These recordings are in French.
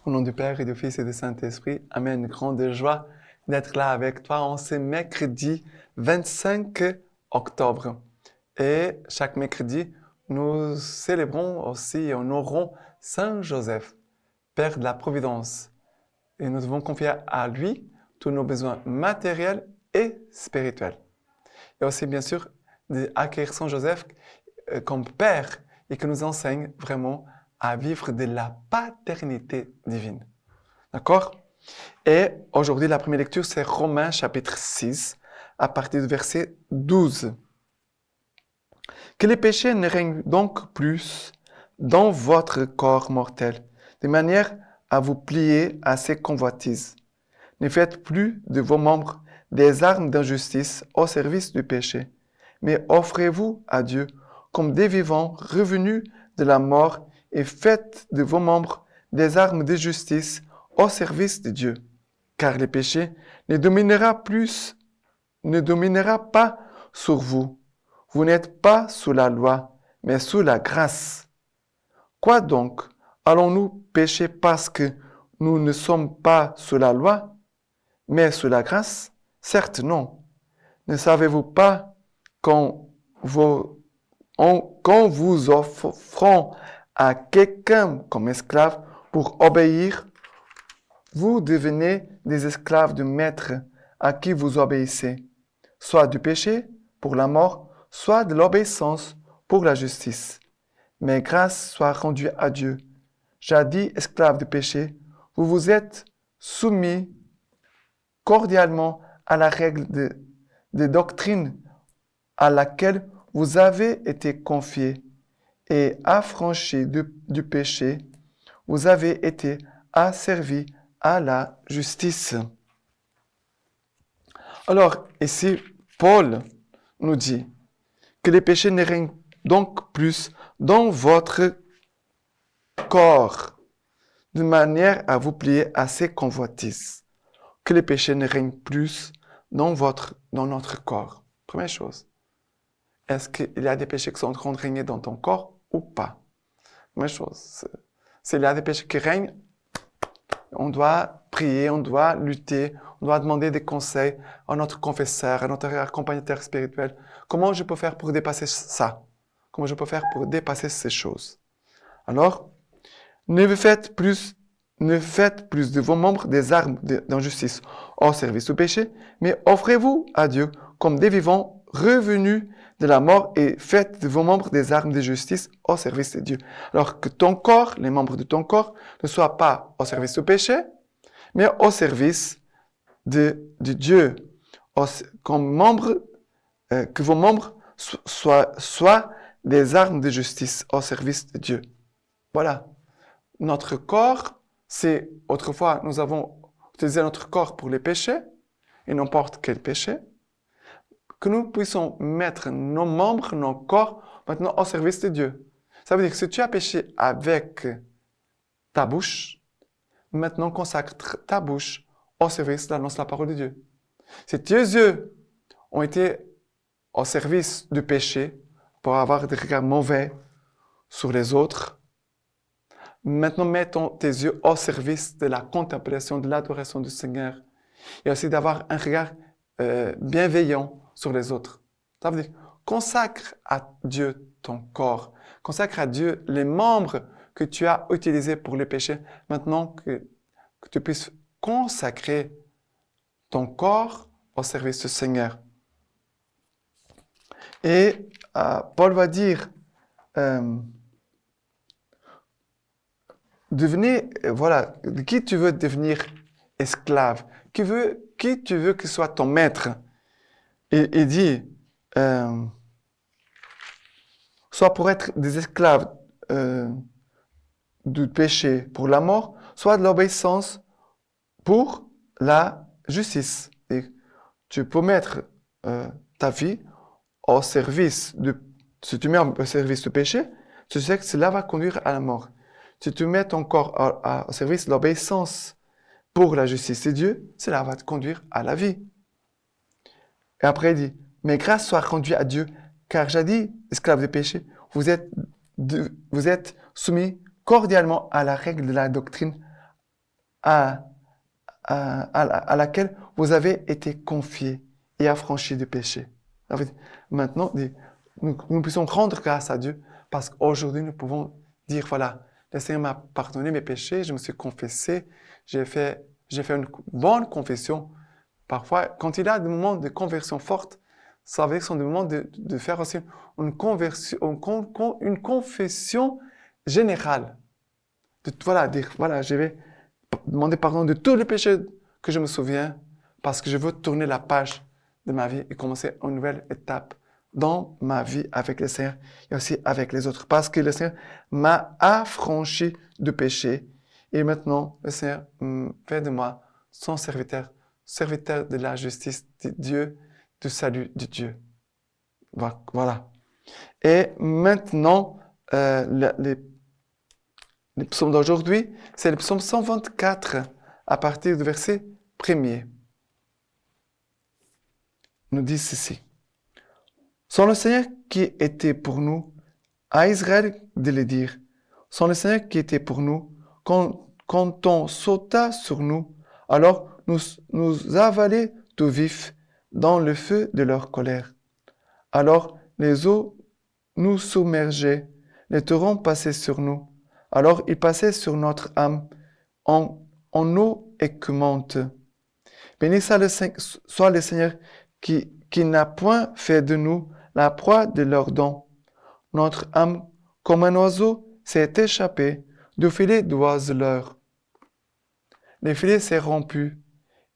Au nom du Père et du Fils et du Saint-Esprit, Amen. Grande joie d'être là avec toi en ce mercredi 25 octobre. Et chaque mercredi, nous célébrons aussi et honorons Saint Joseph, Père de la Providence. Et nous devons confier à lui tous nos besoins matériels et spirituels. Et aussi, bien sûr, d'accueillir Saint Joseph comme Père et qui nous enseigne vraiment à vivre de la paternité divine. D'accord? Et aujourd'hui, la première lecture, c'est Romains chapitre 6, à partir du verset 12. Que les péchés ne règnent donc plus dans votre corps mortel, de manière à vous plier à ces convoitises. Ne faites plus de vos membres des armes d'injustice au service du péché, mais offrez-vous à Dieu comme des vivants revenus de la mort et faites de vos membres des armes de justice au service de Dieu. Car le péché ne dominera pas sur vous. Vous n'êtes pas sous la loi, mais sous la grâce. Quoi donc? Allons-nous pécher parce que nous ne sommes pas sous la loi, mais sous la grâce? Certes, non. Ne savez-vous pas qu'en vous offrant à quelqu'un comme esclave pour obéir, vous devenez des esclaves du maître à qui vous obéissez, soit du péché pour la mort, soit de l'obéissance pour la justice. Mais grâce soit rendue à Dieu. Jadis esclaves du péché, vous vous êtes soumis cordialement à la règle de doctrine à laquelle vous avez été confiés et affranchis du péché, vous avez été asservis à la justice. Alors, ici, Paul nous dit que les péchés ne règnent donc plus dans votre corps, de manière à vous plier à ces convoitises. Que les péchés ne règnent plus dans notre corps. Première chose. Est-ce qu'il y a des péchés qui sont en train de régner dans ton corps ou pas? Première chose. S'il y a des péchés qui règnent, on doit prier, on doit lutter, on doit demander des conseils à notre confesseur, à notre accompagnateur spirituel. Comment je peux faire pour dépasser ça? Comment je peux faire pour dépasser ces choses? Alors, ne faites plus de vos membres des armes d'injustice au service du péché, mais offrez-vous à Dieu comme des vivants revenus de la mort et faites de vos membres des armes de justice au service de Dieu. Alors que ton corps, les membres de ton corps, ne soient pas au service du péché, mais au service de Dieu. Que vos membres soient des armes de justice au service de Dieu. Voilà. Notre corps, c'est autrefois, nous avons utilisé notre corps pour les péchés, et n'importe quel péché, que nous puissions mettre nos membres, nos corps, maintenant au service de Dieu. Ça veut dire que si tu as péché avec ta bouche, maintenant consacre ta bouche au service de l'annonce de la parole de Dieu. Si tes yeux ont été au service du péché pour avoir des regards mauvais sur les autres, maintenant mets tes yeux au service de la contemplation, de l'adoration du Seigneur et aussi d'avoir un regard bienveillant sur les autres. Ça veut dire, consacre à Dieu ton corps, consacre à Dieu les membres que tu as utilisés pour le péché, maintenant que tu puisses consacrer ton corps au service du Seigneur. Et Paul va dire, de qui tu veux devenir esclave, qui tu veux que soit ton maître. Il dit, soit pour être des esclaves du péché pour la mort, soit de l'obéissance pour la justice. Et tu peux mettre ta vie au service si tu mets au service du péché, tu sais que cela va conduire à la mort. Si tu mets ton corps au service de l'obéissance pour la justice de Dieu, cela va te conduire à la vie. Et après, il dit, mais grâce soit rendue à Dieu, car jadis, esclaves du péché, vous êtes soumis cordialement à la règle de la doctrine à, à laquelle vous avez été confiés et affranchis du péché. Maintenant, nous puissions rendre grâce à Dieu parce qu'aujourd'hui, nous pouvons dire, voilà, le Seigneur m'a pardonné mes péchés, je me suis confessé, j'ai fait une bonne confession. Parfois, quand il y a des moments de conversion forte, ça veut dire que ce sont des moments de faire aussi une confession générale. Voilà, dire, voilà, je vais demander pardon de tous les péchés que je me souviens parce que je veux tourner la page de ma vie et commencer une nouvelle étape dans ma vie avec le Seigneur et aussi avec les autres. Parce que le Seigneur m'a affranchi du péché et maintenant le Seigneur fait de moi son serviteur, serviteur de la justice de Dieu, du salut de Dieu. Voilà. Et maintenant, les psaumes d'aujourd'hui, c'est le psaume 124 à partir du verset 1er. Nous dit ceci. Sans le Seigneur qui était pour nous, à Israël de le dire, sans le Seigneur qui était pour nous, quand on sauta sur nous, alors nous avalait tout vif dans le feu de leur colère. Alors les eaux nous submergeaient, les torrents passaient sur nous. Alors ils passaient sur notre âme en eau écumante. Béni soit le Seigneur qui n'a point fait de nous la proie de leurs dents. Notre âme, comme un oiseau, s'est échappée du filet d'oiseleur. Le filet s'est rompu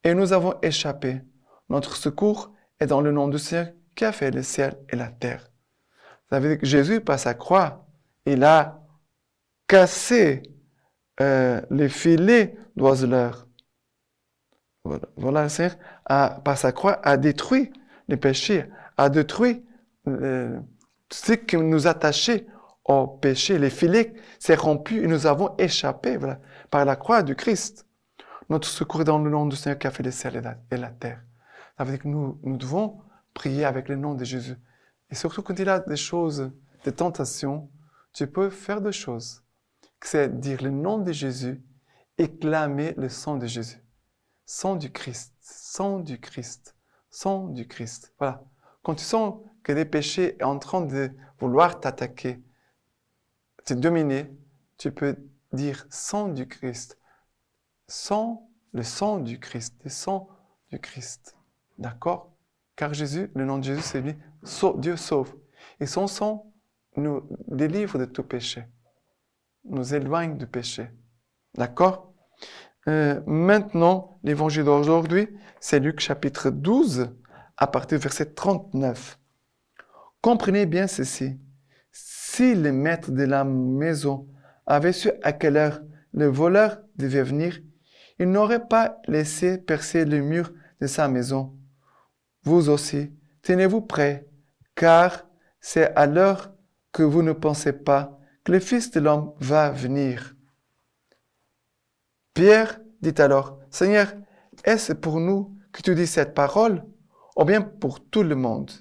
et nous avons échappé. Notre secours est dans le nom du Seigneur qui a fait le ciel et la terre. Ça veut dire que Jésus, par sa croix, il a cassé les filets d'oiseleur. Voilà, le Seigneur, par sa croix, a détruit les péchés, a détruit ce qui nous attachait au péché. Les filets s'est rompu et nous avons échappé par la croix du Christ. Notre secours est dans le nom du Seigneur qui a fait le ciel et la terre. Ça veut dire que nous devons prier avec le nom de Jésus. Et surtout quand il y a des choses, des tentations, tu peux faire des choses. C'est dire le nom de Jésus et clamer le sang de Jésus. Sang du Christ, sang du Christ, sang du Christ. Voilà. Quand tu sens que les péchés sont en train de vouloir t'attaquer, te dominer, tu peux dire sang du Christ. Le sang du Christ, le sang du Christ. D'accord? Car Jésus, le nom de Jésus, c'est lui, Dieu sauve. Et son sang nous délivre de tout péché, nous éloigne du péché. D'accord? Maintenant, l'évangile d'aujourd'hui, c'est Luc chapitre 12, à partir du verset 39. Comprenez bien ceci. Si le maître de la maison avait su à quelle heure le voleur devait venir, il n'aurait pas laissé percer le mur de sa maison. Vous aussi, tenez-vous prêts, car c'est à l'heure que vous ne pensez pas que le Fils de l'homme va venir. Pierre dit alors, « Seigneur, est-ce pour nous que tu dis cette parole, ou bien pour tout le monde ?»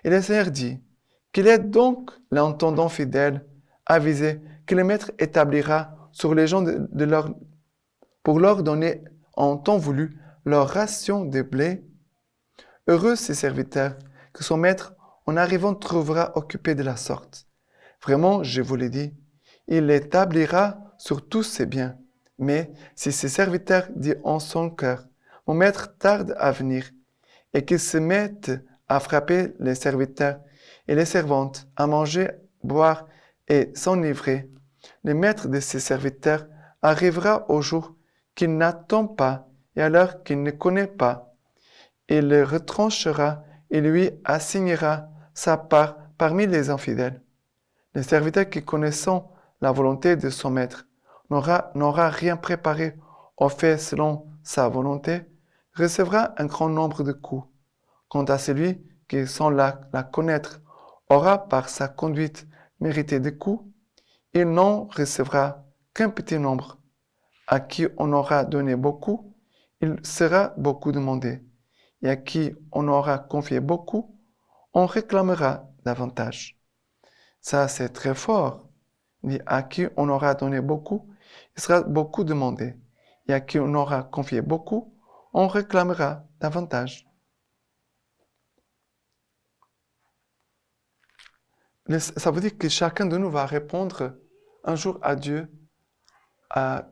Et le Seigneur dit, « Qu'il est donc l'entendant fidèle, avisé, que le Maître établira sur les gens pour leur donner en temps voulu leur ration de blé. Heureux ces serviteurs que son Maître, en arrivant, trouvera occupés de la sorte. Vraiment, je vous l'ai dit, il l'établira sur tous ses biens. Mais si ces serviteurs disent en son cœur, mon maître tarde à venir, et qu'ils se mettent à frapper les serviteurs et les servantes, à manger, boire et s'enivrer, le maître de ces serviteurs arrivera au jour qu'il n'attend pas et à l'heure qu'il ne connaît pas. Il le retranchera et lui assignera sa part parmi les infidèles. Le serviteur qui connaissant la volonté de son maître n'aura rien préparé ou fait selon sa volonté, recevra un grand nombre de coups. Quant à celui qui, sans la connaître, aura par sa conduite mérité des coups, il n'en recevra qu'un petit nombre. À qui on aura donné beaucoup, il sera beaucoup demandé. Et à qui on aura confié beaucoup, on réclamera davantage. Ça, c'est très fort. À qui on aura donné beaucoup, il sera beaucoup demandé. et à qui on aura confié beaucoup, on réclamera davantage. Ça veut dire que chacun de nous va répondre un jour à Dieu par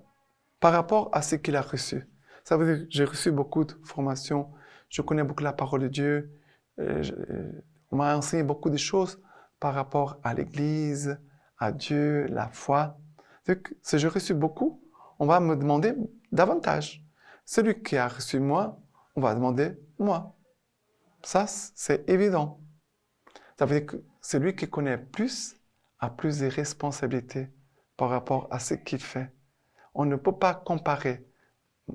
rapport à ce qu'il a reçu. Ça veut dire que j'ai reçu beaucoup de formations, je connais beaucoup la parole de Dieu, on m'a enseigné beaucoup de choses par rapport à l'Église, à Dieu, la foi. Donc, si j'ai reçu beaucoup, on va me demander davantage. Celui qui a reçu moi, on va demander moi. Ça, c'est évident. Ça veut dire que celui qui connaît plus a plus de responsabilités par rapport à ce qu'il fait. On ne peut pas comparer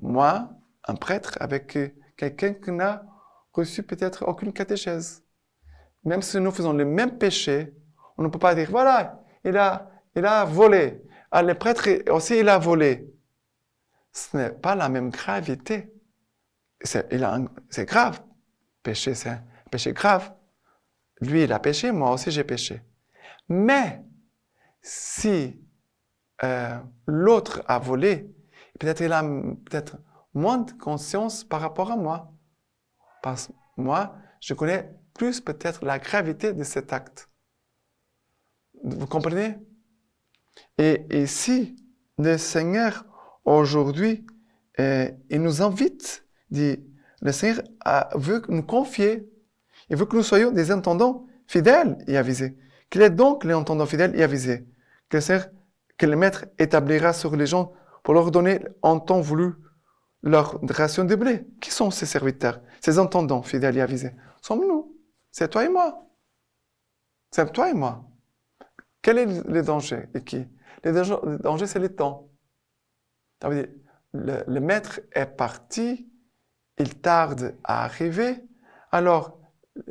moi, un prêtre, avec quelqu'un qui n'a reçu peut-être aucune catéchèse. Même si nous faisons le même péché, on ne peut pas dire, voilà, il a volé. Ah, le prêtre aussi, il a volé. Ce n'est pas la même gravité. C'est grave. Péché, c'est un péché grave. Lui, il a péché, moi aussi, j'ai péché. Mais, si l'autre a volé, peut-être il a moins de conscience par rapport à moi. Parce que moi, je connais plus peut-être la gravité de cet acte. Vous comprenez? Et si le Seigneur, aujourd'hui, il nous invite, le Seigneur veut nous confier, il veut que nous soyons des entendants fidèles et avisés. Qu'il est donc les entendants fidèles et avisés que le Maître établira sur les gens pour leur donner en temps voulu leur ration de blé. Qui sont ces serviteurs, ces entendants fidèles et avisés? Sommes-nous? C'est toi et moi. C'est toi et moi. Quel est le danger et qui? Le danger, c'est le temps. Ça veut dire, le Maître est parti, il tarde à arriver. Alors,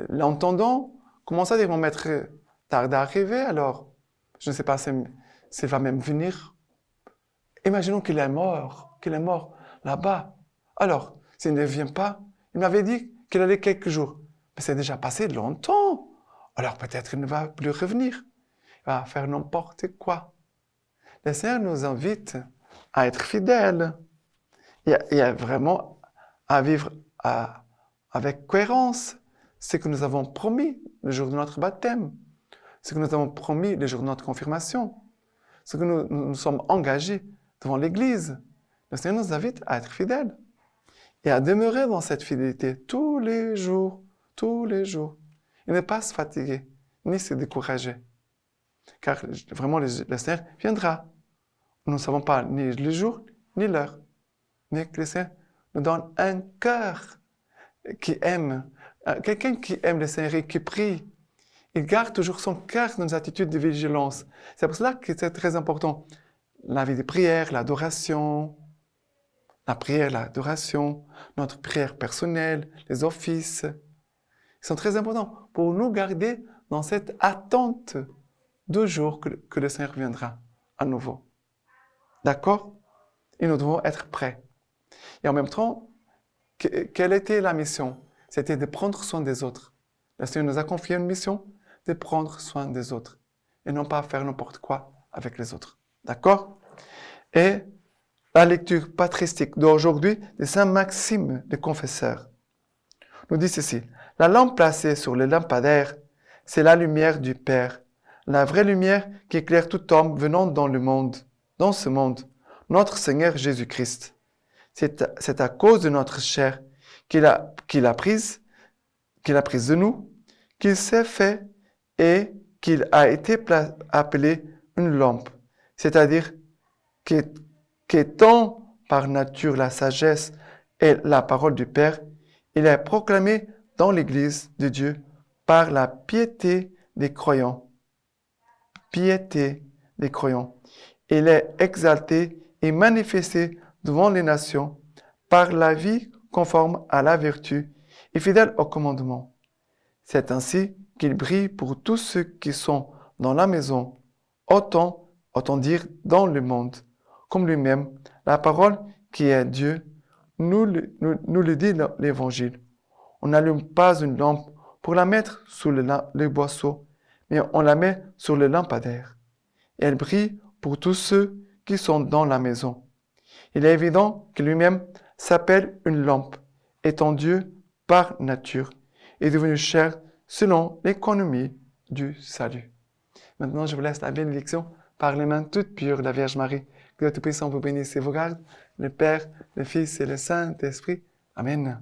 l'entendant commence à dire, mon Maître tarde à arriver, alors, je ne sais pas s'il va même venir. Imaginons qu'il est mort là-bas. Alors, s'il ne vient pas, il m'avait dit qu'il allait quelques jours. Mais c'est déjà passé longtemps. Alors peut-être qu'il ne va plus revenir. Il va faire n'importe quoi. Le Seigneur nous invite à être fidèles et à vraiment à vivre avec cohérence ce que nous avons promis le jour de notre baptême, ce que nous avons promis le jour de notre confirmation, ce que nous sommes engagés devant l'Église. Le Seigneur nous invite à être fidèles et à demeurer dans cette fidélité tous les jours, et ne pas se fatiguer, ni se décourager. Car vraiment, le Seigneur viendra. Nous ne savons pas ni le jour, ni l'heure. Mais que le Seigneur nous donne un cœur qui aime, quelqu'un qui aime le Seigneur et qui prie. Il garde toujours son cœur dans des attitudes de vigilance. C'est pour cela que c'est très important. La vie de prière, l'adoration, notre prière personnelle, les offices, ils sont très importants pour nous garder dans cette attente de jour que le Seigneur viendra à nouveau. D'accord? Et nous devons être prêts. Et en même temps, quelle était la mission? C'était de prendre soin des autres. Le Seigneur nous a confié une mission de prendre soin des autres et non pas faire n'importe quoi avec les autres. D'accord? Et la lecture patristique d'aujourd'hui de Saint Maxime le Confesseur nous dit ceci. La lampe placée sur le lampadaire, c'est la lumière du Père, la vraie lumière qui éclaire tout homme venant dans ce monde, notre Seigneur Jésus-Christ. C'est à cause de notre chair qu'il a prise de nous, qu'il s'est fait et qu'il a été appelé une lampe, c'est-à-dire qu'étant par nature la sagesse et la parole du Père, il est proclamé dans l'Église de Dieu par la piété des croyants. Piété des croyants. Il est exalté et manifesté devant les nations par la vie conforme à la vertu et fidèle au commandement. C'est ainsi qu'il brille pour tous ceux qui sont dans la maison, autant dire dans le monde. Comme lui-même, la parole qui est Dieu nous le dit l'Évangile. On n'allume pas une lampe pour la mettre sous le boisseau, mais on la met sur le lampadaire. Elle brille pour tous ceux qui sont dans la maison. Il est évident que lui-même s'appelle une lampe, étant Dieu par nature, et devenu chair selon l'économie du salut. Maintenant, je vous laisse la bénédiction par les mains toutes pures de la Vierge Marie. Que Dieu Tout-Puissant vous bénisse et vous garde, le Père, le Fils et le Saint-Esprit. Amen.